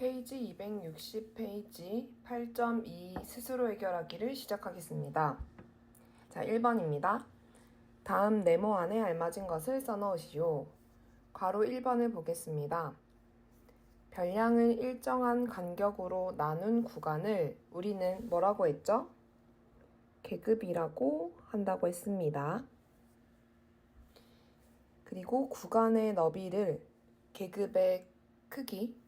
페이지 260페이지 8.2 스스로 해결하기를 시작하겠습니다. 자, 1번입니다. 다음 네모 안에 알맞은 것을 써넣으시오. 괄호 1번을 보겠습니다. 별량을 일정한 간격으로 나눈 구간을 우리는 뭐라고 했죠? 계급이라고 한다고 했습니다. 그리고 구간의 너비를 계급의 크기,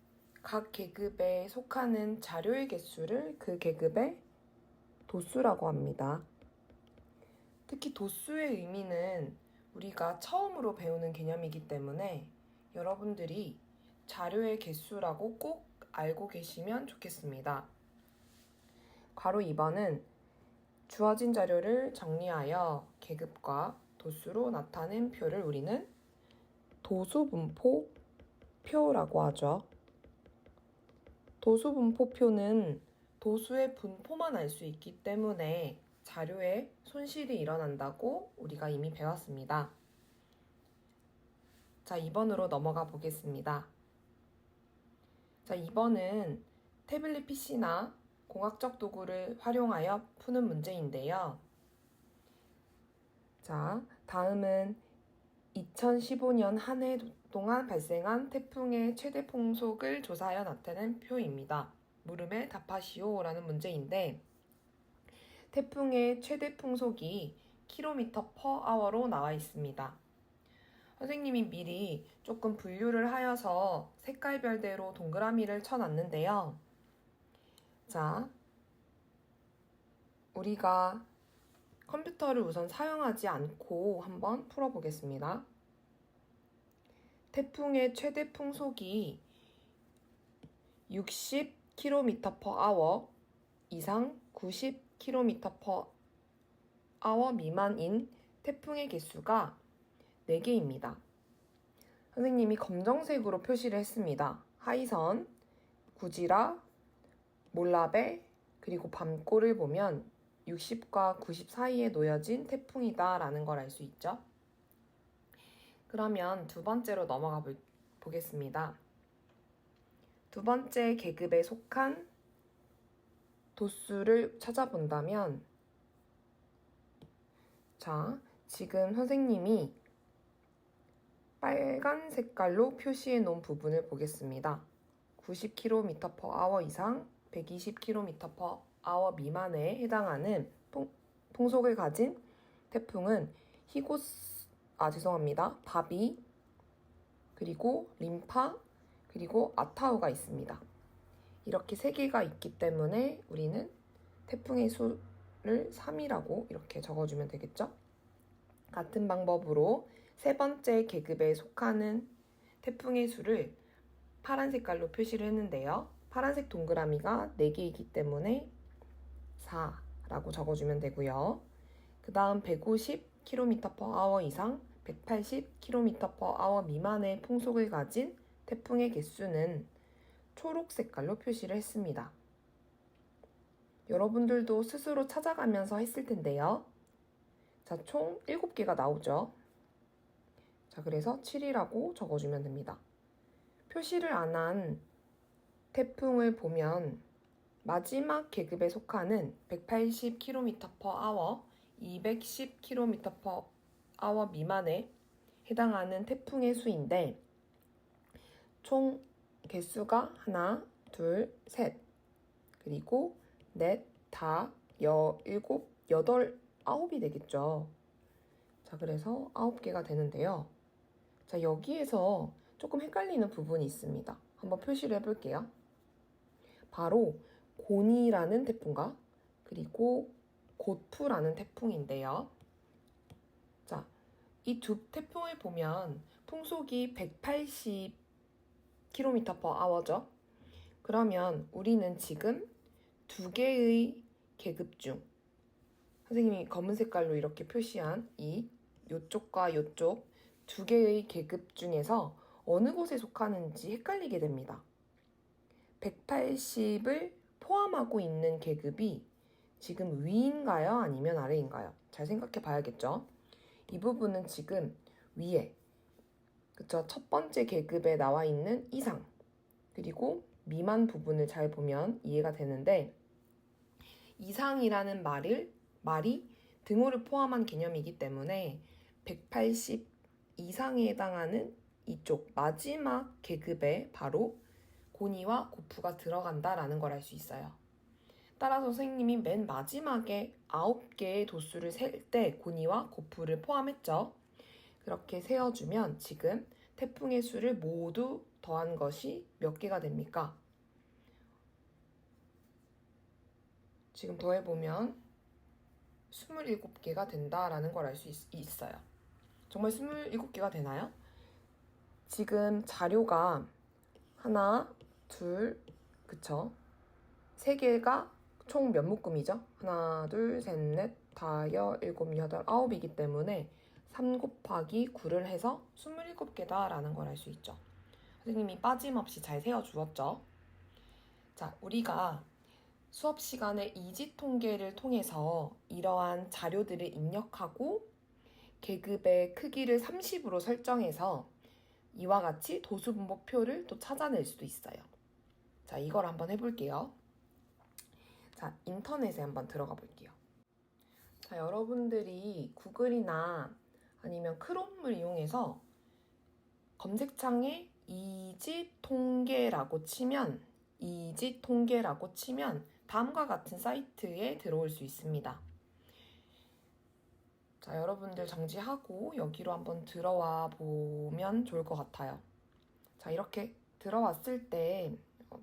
각 계급에 속하는 자료의 개수를 그 계급의 도수라고 합니다. 특히 도수의 의미는 우리가 처음으로 배우는 개념이기 때문에 여러분들이 자료의 개수라고 꼭 알고 계시면 좋겠습니다. 괄호 2번은 주어진 자료를 정리하여 계급과 도수로 나타낸 표를 우리는 도수분포표라고 하죠. 도수분포표는 도수의 분포만 알 수 있기 때문에 자료에 손실이 일어난다고 우리가 이미 배웠습니다. 자, 2번으로 넘어가 보겠습니다. 자, 2번은 태블릿 PC나 공학적 도구를 활용하여 푸는 문제인데요. 자, 다음은 2015년 한 해 동안 발생한 태풍의 최대 풍속을 조사하여 나타낸 표입니다. 물음에 답하시오 라는 문제인데 태풍의 최대 풍속이 km/h로 나와 있습니다. 선생님이 미리 조금 분류를 하여서 색깔별대로 동그라미를 쳐놨는데요. 자, 우리가 컴퓨터를 우선 사용하지 않고 한번 풀어보겠습니다. 태풍의 최대 풍속이 60km/h 이상 90km/h 미만인 태풍의 개수가 4개입니다. 선생님이 검정색으로 표시를 했습니다. 하이선, 구지라, 몰라베, 그리고 밤골을 보면 60과 90 사이에 놓여진 태풍이다 라는 걸 알 수 있죠. 그러면 두 번째로 넘어가 보겠습니다. 두 번째 계급에 속한 도수를 찾아본다면 자, 지금 선생님이 빨간 색깔로 표시해 놓은 부분을 보겠습니다. 90km/h 이상 120km/h 미만에 해당하는 풍속을 가진 태풍은 바비, 그리고 림파, 그리고 아타우가 있습니다. 이렇게 3개가 있기 때문에 우리는 태풍의 수를 3이라고 이렇게 적어주면 되겠죠? 같은 방법으로 세 번째 계급에 속하는 태풍의 수를 파란 색깔로 표시를 했는데요. 파란색 동그라미가 4개이기 때문에 4라고 적어주면 되고요. 그 다음 150km/h 이상 180km/h 미만의 풍속을 가진 태풍의 개수는 초록 색깔로 표시를 했습니다. 여러분들도 스스로 찾아가면서 했을 텐데요. 자, 총 7개가 나오죠. 자, 그래서 7이라고 적어주면 됩니다. 표시를 안 한 태풍을 보면 마지막 계급에 속하는 180km/h, 210km/h 미만에 해당하는 태풍의 수인데 총 개수가 하나, 둘, 셋, 그리고 넷, 다, 일곱, 여덟, 9이 되겠죠. 자, 그래서 9개가 되는데요. 자, 여기에서 조금 헷갈리는 부분이 있습니다. 한번 표시를 해볼게요. 바로 고니라는 태풍과 그리고 고푸라는 태풍인데요. 자, 이 두 태풍을 보면 풍속이 180km/h죠. 그러면 우리는 지금 2개의 계급 중 선생님이 검은 색깔로 이렇게 표시한 요쪽과 요쪽 2개의 계급 중에서 어느 곳에 속하는지 헷갈리게 됩니다. 180을 포함하고 있는 계급이 지금 위인가요? 아니면 아래인가요? 잘 생각해 봐야겠죠? 이 부분은 지금 위에, 그쵸? 첫 번째 계급에 나와 있는 이상, 그리고 미만 부분을 잘 보면 이해가 되는데 이상이라는 말이 등호를 포함한 개념이기 때문에 180 이상에 해당하는 이쪽 마지막 계급에 바로 고니와 고프가 들어간다라는 걸 알 수 있어요. 따라서 선생님이 맨 마지막에 9개의 도수를 셀 때 고니와 고프를 포함했죠. 그렇게 세어주면 지금 태풍의 수를 모두 더한 것이 몇 개가 됩니까? 지금 더해보면 27개가 된다라는 걸 알 수 있어요. 정말 27개가 되나요? 지금 자료가 하나, 둘, 그쵸? 3개가 총 몇 묶음이죠? 하나, 둘, 셋, 넷, 다, 여, 일곱, 여덟, 아홉이기 때문에 3 곱하기 9를 해서 27개다라는 걸 알 수 있죠. 선생님이 빠짐없이 잘 세워주었죠. 자, 우리가 수업 시간에 이지 통계를 통해서 이러한 자료들을 입력하고 계급의 크기를 30으로 설정해서 이와 같이 도수분모표를 또 찾아낼 수도 있어요. 자, 이걸 한번 해볼게요. 자, 인터넷에 한번 들어가 볼게요. 자, 여러분들이 구글이나 아니면 크롬을 이용해서 검색창에 이지 통계라고 치면 다음과 같은 사이트에 들어올 수 있습니다. 자, 여러분들 정지하고 여기로 한번 들어와 보면 좋을 것 같아요. 자, 이렇게 들어왔을 때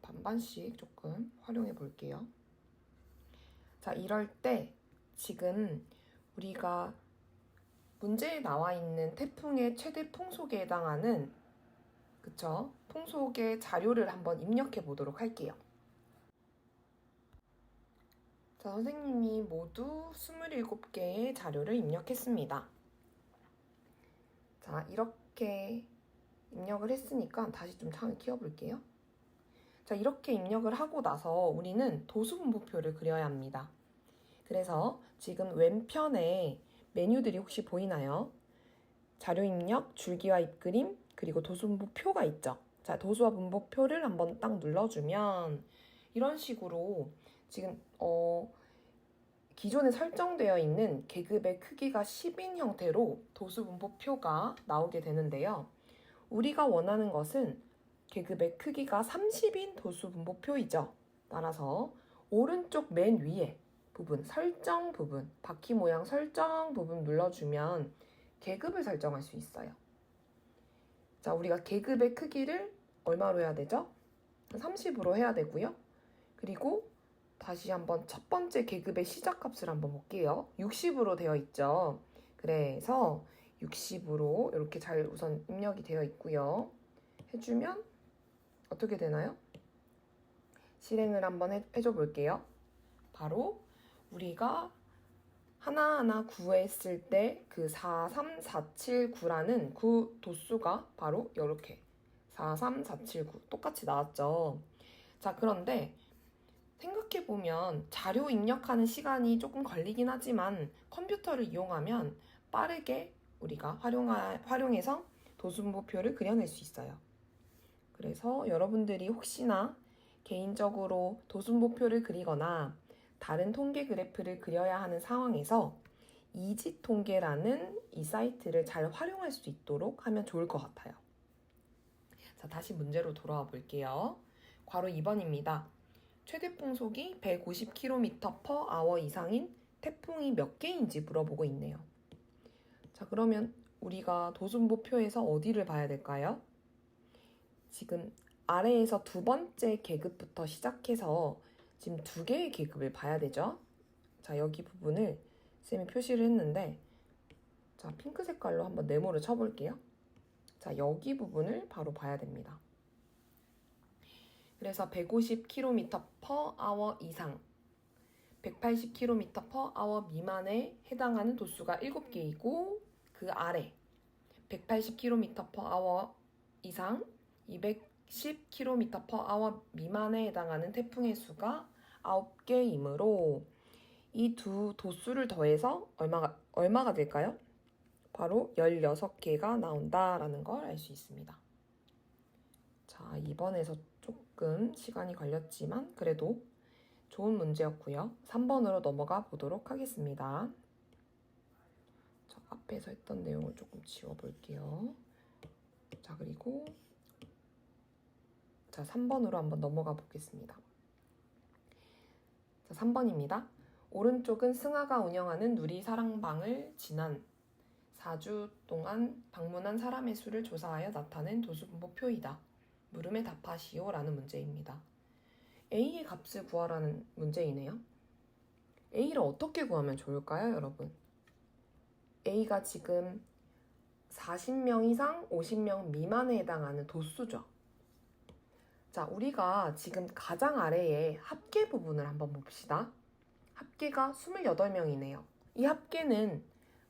반반씩 조금 활용해 볼게요. 자, 이럴 때 지금 우리가 문제에 나와 있는 태풍의 최대 풍속에 해당하는 그쵸? 풍속의 자료를 한번 입력해 보도록 할게요. 자, 선생님이 모두 27개의 자료를 입력했습니다. 자, 이렇게 입력을 했으니까 다시 좀 창을 키워볼게요. 자, 이렇게 입력을 하고 나서 우리는 도수분모표를 그려야 합니다. 그래서 지금 왼편에 메뉴들이 혹시 보이나요? 자료 입력, 줄기와 입그림, 그리고 도수분모표가 있죠. 자, 도수와 분모표를 한번 딱 눌러주면 이런 식으로 지금 기존에 설정되어 있는 계급의 크기가 10인 형태로 도수분모표가 나오게 되는데요. 우리가 원하는 것은 계급의 크기가 30인 도수분모표이죠. 따라서 오른쪽 맨 위에 부분, 설정 부분, 바퀴 모양 설정 부분 눌러주면 계급을 설정할 수 있어요. 자, 우리가 계급의 크기를 얼마로 해야 되죠? 30으로 해야 되고요. 그리고 다시 한번 첫 번째 계급의 시작값을 한번 볼게요. 60으로 되어 있죠. 그래서 60으로 이렇게 잘 우선 입력이 되어 있고요. 해주면 어떻게 되나요? 실행을 한번 해줘 볼게요. 바로 우리가 하나하나 구했을 때 그 43479라는 구 도수가 바로 이렇게 43479 똑같이 나왔죠. 자, 그런데 생각해보면 자료 입력하는 시간이 조금 걸리긴 하지만 컴퓨터를 이용하면 빠르게 우리가 활용해서 도수분모표를 그려낼 수 있어요. 그래서 여러분들이 혹시나 개인적으로 도수분모표를 그리거나 다른 통계 그래프를 그려야 하는 상황에서 이지통계라는 이 사이트를 잘 활용할 수 있도록 하면 좋을 것 같아요. 자, 다시 문제로 돌아와 볼게요. 괄호 2번입니다. 최대 풍속이 150km/h 이상인 태풍이 몇 개인지 물어보고 있네요. 자, 그러면 우리가 도수분모표에서 어디를 봐야 될까요? 지금 아래에서 두 번째 계급부터 시작해서 지금 2개의 계급을 봐야 되죠. 자, 여기 부분을 쌤이 표시를 했는데 자, 핑크 색깔로 한번 네모를 쳐볼게요. 자, 여기 부분을 바로 봐야 됩니다. 그래서 150km/h 이상, 180km/h 미만에 해당하는 도수가 7개이고 그 아래 180km/h 이상, 210km/h 미만에 해당하는 태풍의 수가 9개이므로 이 두 도수를 더해서 얼마가 될까요? 바로 16개가 나온다라는 걸 알 수 있습니다. 자, 2번에서 조금 시간이 걸렸지만 그래도 좋은 문제였고요. 3번으로 넘어가 보도록 하겠습니다. 자, 앞에서 했던 내용을 조금 지워볼게요. 자, 그리고 자, 3번으로 한번 넘어가 보겠습니다. 자, 3번입니다. 오른쪽은 승아가 운영하는 누리사랑방을 지난 4주 동안 방문한 사람의 수를 조사하여 나타낸 도수분포표이다. 물음에 답하시오 라는 문제입니다. A의 값을 구하라는 문제이네요. A를 어떻게 구하면 좋을까요, 여러분? A가 지금 40명 이상 50명 미만에 해당하는 도수죠. 자, 우리가 지금 가장 아래에 합계 부분을 한번 봅시다. 합계가 28명이네요. 이 합계는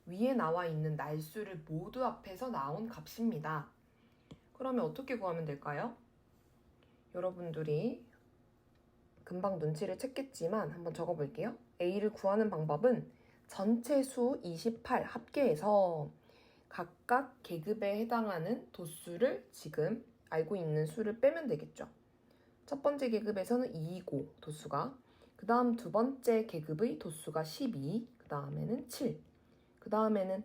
위에 나와 있는 날수를 모두 합해서 나온 값입니다. 그러면 어떻게 구하면 될까요? 여러분들이 금방 눈치를 챘겠지만 한번 적어볼게요. A를 구하는 방법은 전체 수 28 합계에서 각각 계급에 해당하는 도수를 지금 알고 있는 수를 빼면 되겠죠. 첫 번째 계급에서는 2이고 도수가, 그 다음 두 번째 계급의 도수가 12, 그 다음에는 7, 그 다음에는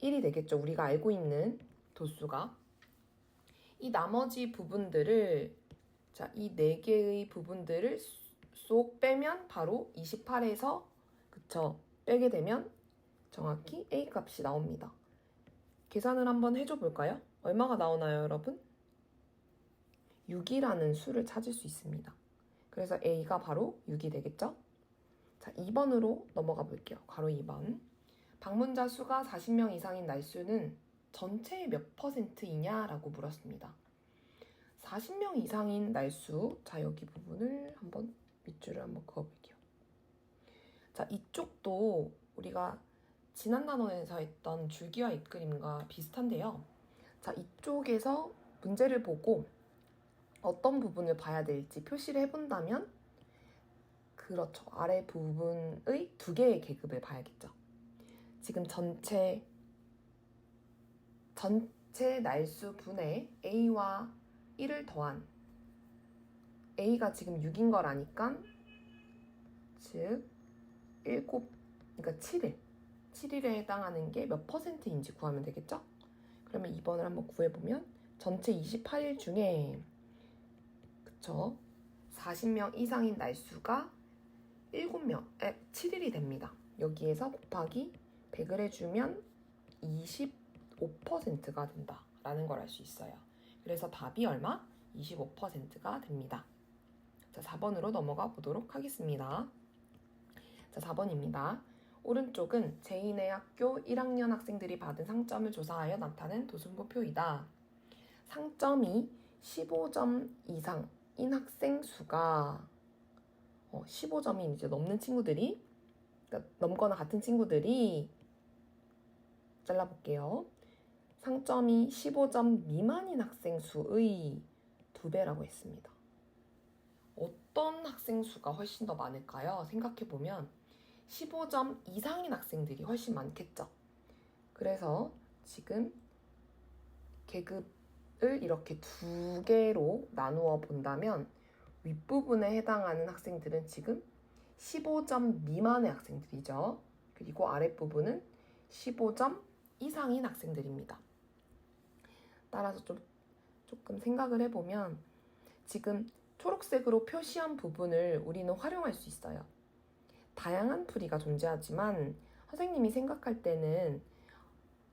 1이 되겠죠. 우리가 알고 있는 도수가. 이 나머지 부분들을, 자, 이 4개의 부분들을 쏙 빼면 바로 28에서 그쵸, 빼게 되면 정확히 A 값이 나옵니다. 계산을 한번 해줘 볼까요? 얼마가 나오나요, 여러분? 6이라는 수를 찾을 수 있습니다. 그래서 A가 바로 6이 되겠죠? 자, 2번으로 넘어가 볼게요. 괄호 2번. 방문자 수가 40명 이상인 날수는 전체의 몇 %이냐라고 물었습니다. 40명 이상인 날수, 자, 여기 부분을 한번 밑줄을 한번 그어볼게요. 자, 이쪽도 우리가 지난 단원에서 했던 줄기와 잇그림과 비슷한데요. 자, 이쪽에서 문제를 보고 어떤 부분을 봐야 될지 표시를 해본다면, 그렇죠, 아래 부분의 2개의 계급을 봐야겠죠. 지금 전체 날수 분의 A와 1을 더한, A가 지금 6인 걸 아니까, 즉 7, 그러니까 7일에 해당하는 게 몇 %인지 구하면 되겠죠? 그러면 2번을 한번 구해보면 전체 28일 중에, 그쵸, 40명 이상인 날수가 7일이 됩니다. 여기에서 곱하기 100을 해주면 25%가 된다라는 걸 알 수 있어요. 그래서 답이 얼마? 25%가 됩니다. 자, 4번으로 넘어가 보도록 하겠습니다. 자, 4번입니다. 오른쪽은 제인의 학교 1학년 학생들이 받은 상점을 조사하여 나타낸 도순보표이다. 상점이 15점 이상인 학생 수가 15점이 이제 넘는 친구들이, 그러니까 넘거나 같은 친구들이, 잘라볼게요. 상점이 15점 미만인 학생 수의 2배라고 했습니다. 어떤 학생 수가 훨씬 더 많을까요? 생각해보면 15점 이상인 학생들이 훨씬 많겠죠. 그래서 지금 계급을 이렇게 2개로 나누어 본다면 윗부분에 해당하는 학생들은 지금 15점 미만의 학생들이죠. 그리고 아랫부분은 15점 이상인 학생들입니다. 따라서 조금 생각을 해보면 지금 초록색으로 표시한 부분을 우리는 활용할 수 있어요. 다양한 풀이가 존재하지만 선생님이 생각할 때는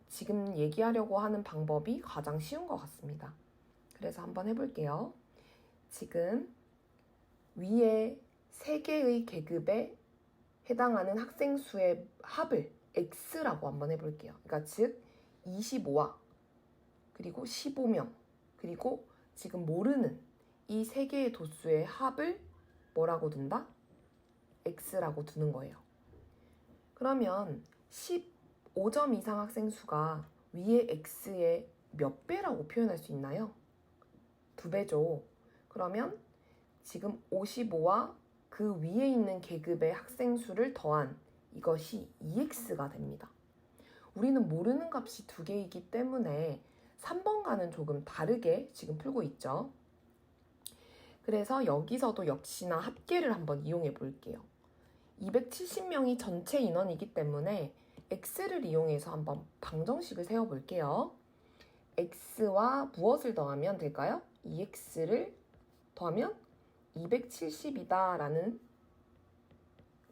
지금 얘기하려고 하는 방법이 가장 쉬운 것 같습니다. 그래서 한번 해볼게요. 지금 위에 3개의 계급에 해당하는 학생 수의 합을 X라고 한번 해볼게요. 그러니까 즉 25와 그리고 15명 그리고 지금 모르는 이 3개의 도수의 합을 뭐라고 둔다? X라고 두는 거예요. 그러면 15점 이상 학생 수가 위에 X의 몇 배라고 표현할 수 있나요? 2배죠. 그러면 지금 55와 그 위에 있는 계급의 학생 수를 더한 이것이 2X가 됩니다. 우리는 모르는 값이 2개이기 때문에 3번과는 조금 다르게 지금 풀고 있죠. 그래서 여기서도 역시나 합계를 한번 이용해 볼게요. 270명이 전체 인원이기 때문에 x를 이용해서 한번 방정식을 세워볼게요. x와 무엇을 더하면 될까요? 2x를 더하면 270이다 라는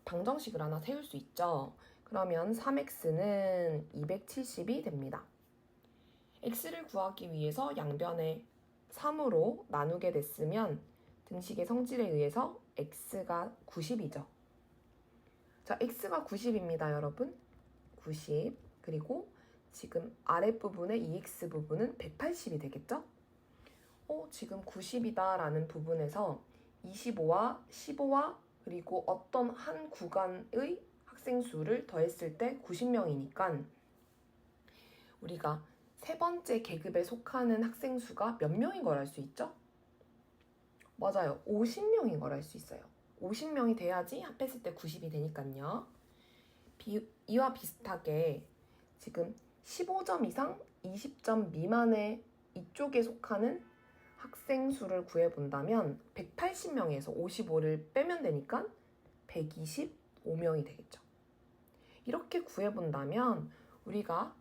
방정식을 하나 세울 수 있죠. 그러면 3x는 270이 됩니다. x를 구하기 위해서 양변에 3으로 나누게 됐으면 등식의 성질에 의해서 x가 90이죠. 자, x가 90입니다, 여러분. 90. 그리고 지금 아랫부분의 2x 부분은 180이 되겠죠? 지금 90이다 라는 부분에서 25와 15와 그리고 어떤 한 구간의 학생 수를 더했을 때 90명이니까 우리가 세 번째 계급에 속하는 학생 수가 몇 명인 걸 알 수 있죠? 맞아요. 50명인 걸 알 수 있어요. 50명이 돼야지 합했을 때 90이 되니까요. 이와 비슷하게 지금 15점 이상 20점 미만의 이쪽에 속하는 학생 수를 구해본다면 180명에서 55를 빼면 되니까 125명이 되겠죠. 이렇게 구해본다면 우리가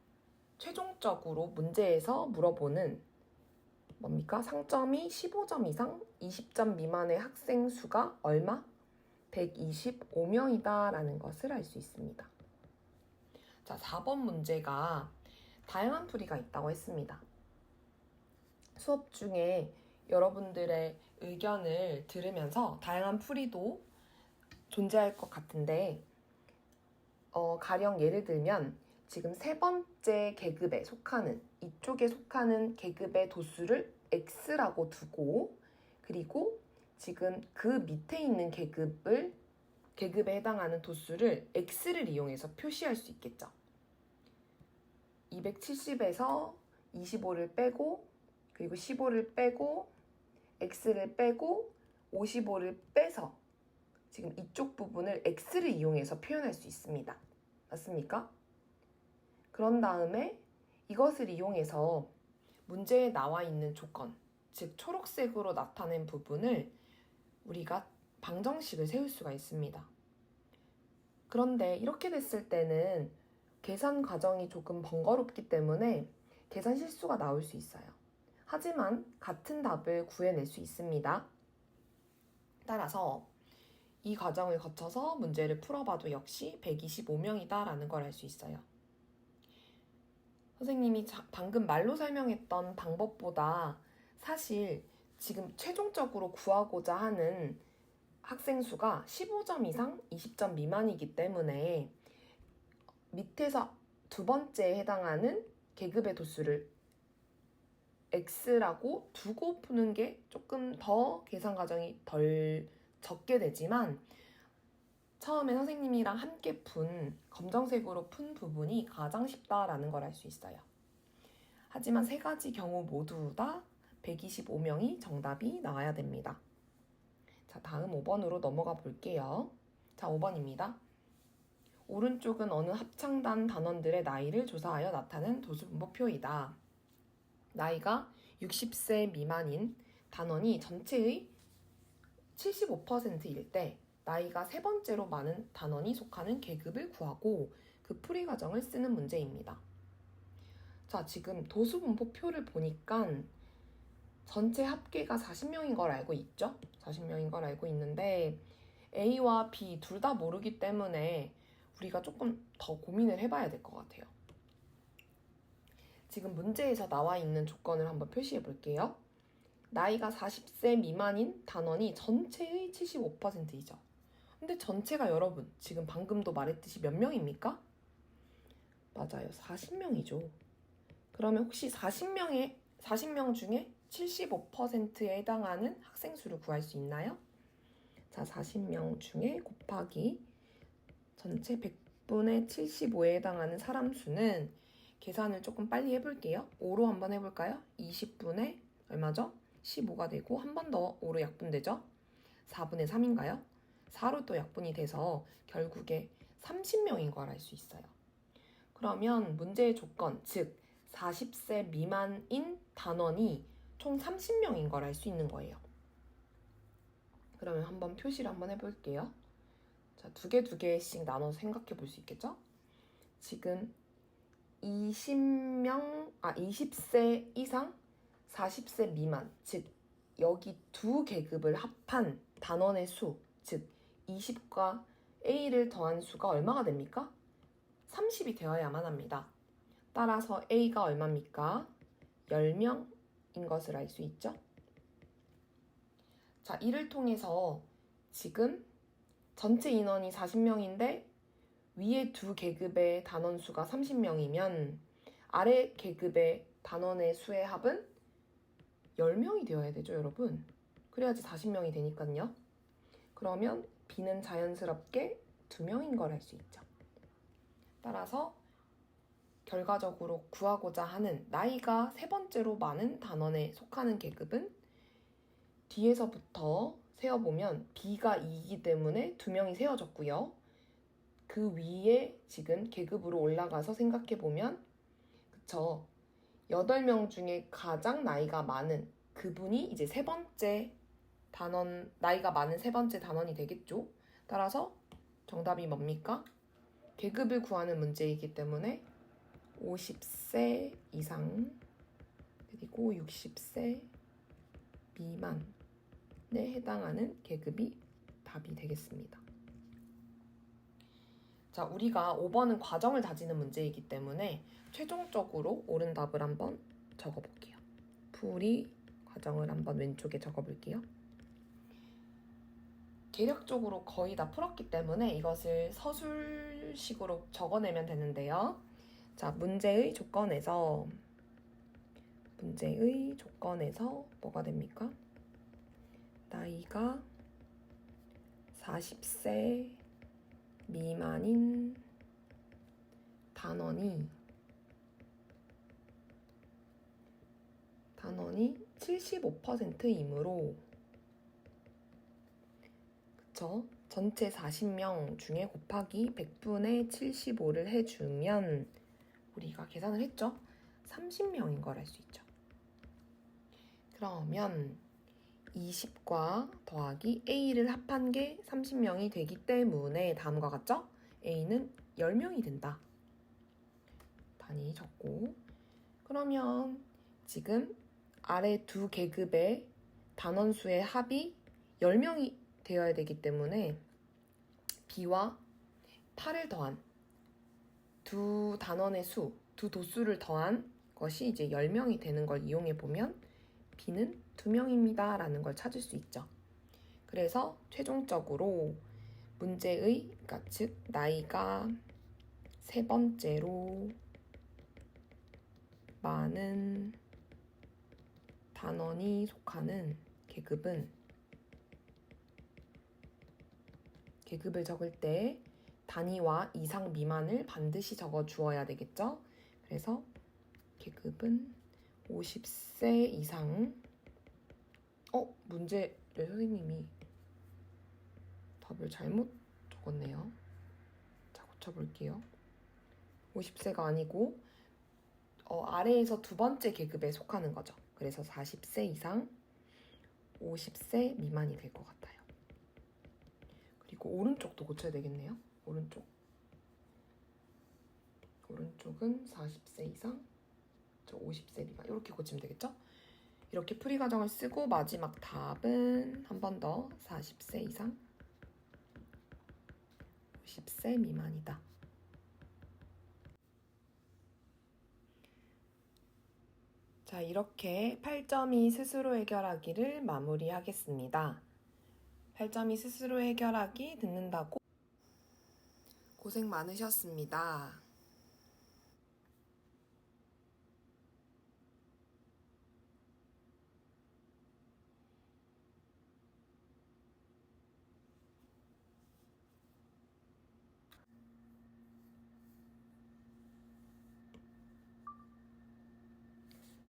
최종적으로 문제에서 물어보는 뭡니까? 상점이 15점 이상 20점 미만의 학생 수가 얼마? 125명이다 라는 것을 알 수 있습니다. 자, 4번 문제가 다양한 풀이가 있다고 했습니다. 수업 중에 여러분들의 의견을 들으면서 다양한 풀이도 존재할 것 같은데 가령 예를 들면 지금 세 번째 계급에 속하는 이쪽에 속하는 계급의 도수를 x라고 두고 그리고 지금 그 밑에 있는 계급에 해당하는 도수를 x를 이용해서 표시할 수 있겠죠. 270에서 25를 빼고 그리고 15를 빼고 x를 빼고 55를 빼서 지금 이쪽 부분을 x를 이용해서 표현할 수 있습니다. 맞습니까? 그런 다음에 이것을 이용해서 문제에 나와 있는 조건, 즉 초록색으로 나타낸 부분을 우리가 방정식을 세울 수가 있습니다. 그런데 이렇게 됐을 때는 계산 과정이 조금 번거롭기 때문에 계산 실수가 나올 수 있어요. 하지만 같은 답을 구해낼 수 있습니다. 따라서 이 과정을 거쳐서 문제를 풀어봐도 역시 125명이다 라는 걸 알 수 있어요. 선생님이 방금 말로 설명했던 방법보다 사실 지금 최종적으로 구하고자 하는 학생 수가 15점 이상 20점 미만이기 때문에 밑에서 두 번째에 해당하는 계급의 도수를 x라고 두고 푸는 게 조금 더 계산 과정이 덜 적게 되지만 처음에 선생님이랑 함께 검정색으로 푼 부분이 가장 쉽다라는 걸 알 수 있어요. 하지만 세 가지 경우 모두 다 125명이 정답이 나와야 됩니다. 자, 다음 5번으로 넘어가 볼게요. 자, 5번입니다. 오른쪽은 어느 합창단 단원들의 나이를 조사하여 나타낸 도수분포표이다. 나이가 60세 미만인 단원이 전체의 75%일 때 나이가 세 번째로 많은 단원이 속하는 계급을 구하고 그 풀이 과정을 쓰는 문제입니다. 자, 지금 도수분포표를 보니까 전체 합계가 40명인 걸 알고 있죠? 40명인 걸 알고 있는데 A와 B 둘 다 모르기 때문에 우리가 조금 더 고민을 해봐야 될 것 같아요. 지금 문제에서 나와 있는 조건을 한번 표시해 볼게요. 나이가 40세 미만인 단원이 전체의 75%이죠. 근데 전체가 여러분 지금 방금도 말했듯이 몇 명입니까? 맞아요. 40명이죠. 그러면 혹시 40명 중에 75%에 해당하는 학생 수를 구할 수 있나요? 자, 40명 중에 곱하기 전체 100분의 75에 해당하는 사람 수는 계산을 조금 빨리 해볼게요. 5로 한번 해볼까요? 20분의 얼마죠? 15가 되고 한 번 더 5로 약분되죠? 4분의 3인가요? 4로 또 약분이 돼서 결국에 30명인 걸 알 수 있어요. 그러면 문제의 조건, 즉 40세 미만인 단원이 총 30명인 걸 알 수 있는 거예요. 그러면 한번 표시를 한번 해볼게요. 자, 두 개씩 나눠서 생각해 볼 수 있겠죠? 지금 20세 이상 40세 미만, 즉 여기 두 계급을 합한 단원의 수, 즉 20과 A를 더한 수가 얼마가 됩니까? 30이 되어야만 합니다. 따라서 A가 얼마입니까? 10명인 것을 알 수 있죠? 자, 이를 통해서 지금 전체 인원이 40명인데 위에 두 계급의 단원 수가 30명이면 아래 계급의 단원의 수의 합은 10명이 되어야 되죠, 여러분. 그래야지 40명이 되니까요. 그러면 B는 자연스럽게 2명인 걸 알 수 있죠. 따라서 결과적으로 구하고자 하는 나이가 세 번째로 많은 단원에 속하는 계급은 뒤에서부터 세어보면 B가 2이기 때문에 2명이 세어졌고요. 그 위에 지금 계급으로 올라가서 생각해보면 그쵸? 8명 중에 가장 나이가 많은 그분이 이제 세 번째 단원, 나이가 많은 세 번째 단원이 되겠죠? 따라서 정답이 뭡니까? 계급을 구하는 문제이기 때문에 50세 이상 그리고 60세 미만에 해당하는 계급이 답이 되겠습니다. 자, 우리가 5번은 과정을 다지는 문제이기 때문에 최종적으로 옳은 답을 한번 적어볼게요. 풀이 과정을 한번 왼쪽에 적어볼게요. 계략적으로 거의 다 풀었기 때문에 이것을 서술식으로 적어내면 되는데요. 자, 문제의 조건에서 뭐가 됩니까? 나이가 40세 미만인 단원이 75%이므로 그쵸? 전체 40명 중에 곱하기 100분의 75를 해주면 우리가 계산을 했죠? 30명인 걸 알 수 있죠. 그러면 20과 더하기 A를 합한 게 30명이 되기 때문에 다음과 같죠? A는 10명이 된다. 단위 적고 그러면 지금 아래 두 계급의 단원수의 합이 10명이 되어야 되기 때문에 B와 8을 더한 두 단원의 수, 두 도수를 더한 것이 이제 10명이 되는 걸 이용해 보면 B는 2명입니다 라는 걸 찾을 수 있죠. 그래서 최종적으로 문제의, 그러니까 즉 나이가 세 번째로 많은 단원이 속하는 계급을 적을 때 단위와 이상 미만을 반드시 적어 주어야 되겠죠. 그래서 계급은 50세 이상. 문제를 선생님이 답을 잘못 적었네요. 자, 고쳐볼게요. 50세가 아니고 아래에서 두 번째 계급에 속하는 거죠. 그래서 40세 이상, 50세 미만이 될 것 같아요. 그리고 오른쪽도 고쳐야 되겠네요. 오른쪽은 40세 이상, 50세 미만 이렇게 고치면 되겠죠? 이렇게 풀이 과정을 쓰고 마지막 답은 한 번 더 40세 이상, 50세 미만이다. 자, 이렇게 8.2 스스로 해결하기를 마무리하겠습니다. 8.2 스스로 해결하기 듣는다고 고생 많으셨습니다.